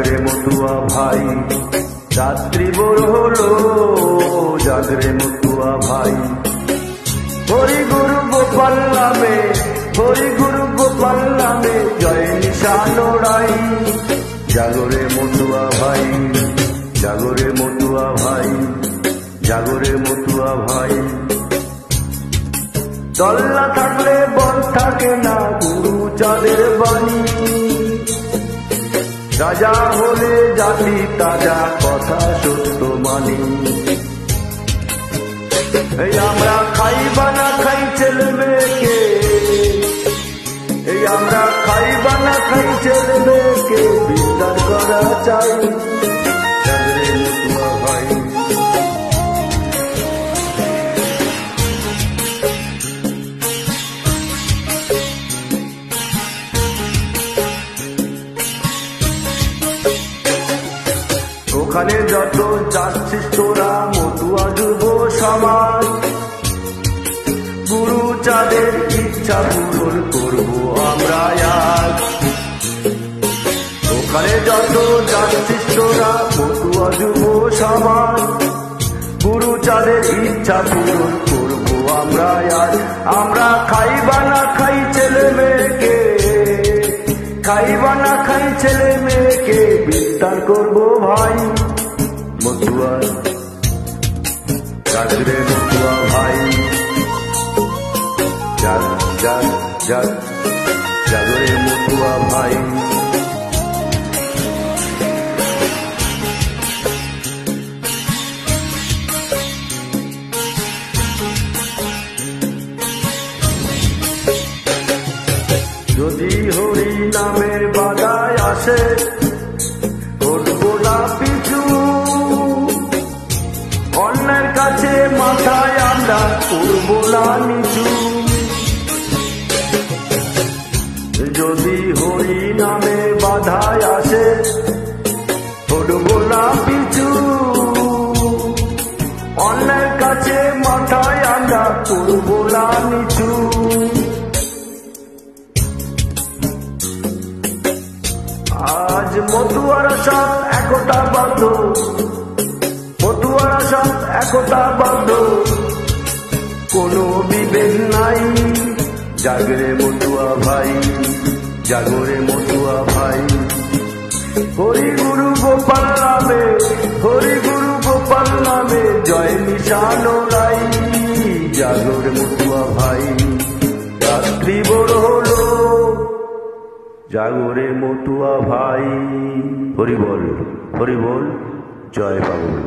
জাগরে মতুয়া ভাই, রাত্রি বড় হলো, জাগরে মতুয়া ভাই। হরি গুরু গোপাল নামে, হরি গুরু গোপাল নামে, জয় নিশান ওড়াই। জাগরে মতুয়া ভাই, জাগরে মতুয়া ভাই, জাগরে মতুয়া ভাই। দল না থাকলে বল থাকে না, গুরু চাঁদের বাণী। রাজা হলে জাতি তাজা, কথা সত্য মানি। এই আমরা খাই বা না খাই ছেলে মেয়েকে, এই আমরা খাই বা না খাই ছেলে মেয়েকে বিস্তার করা চাই। জাগরে মতুয়া ভাই। ওখানে যত যাচ্ছিস তোরা মতুয়া যুব সমাজ, গুরু চাঁদের ইচ্ছা পূরণ করবো আমরা আজ। ওখানে যত যাচ্ছিস তোরা মতুয়া যুব সমাজ, গুরু চাঁদের ইচ্ছা পূরণ করবো আমরা আজ। আমরা খাই বা না খাই ছেলে মেয়েকে, খাই বা না খাই ছেলে মেয়েকে বিস্তার করবো ভাই। মতুয়া জাগরে মতুয়া ভাই, জাগ জাগ জাগ জাগরে মতুয়া ভাই। যদি হরি নামের বাধায় আসে, করবো না পিছু। অন্যের কাছে মাথায় আমরা করবো না নিচু। যদি হরি নামের বাধায় আসে, করবো না পিছু। অন্যের কাছে মাথায় আমরা করবো না নিচু। আজ মতুয়ারা সব একতা বাধ্য, মতুয়ারা সব একতা বাধ্য, কোনো বিভেদ নাই। জাগরে মতুয়া ভাই, জাগরে মতুয়া ভাই। হরি গুরু গোপাল নামে, হরি গুরু গোপাল নামে, জয় নিশান ওড়াই। জাগরে মতুয়া ভাই, রাত্রি বড় হলো, জাগরে মতুয়া ভাই। হরি বল, হরি বল, জয় বাবু।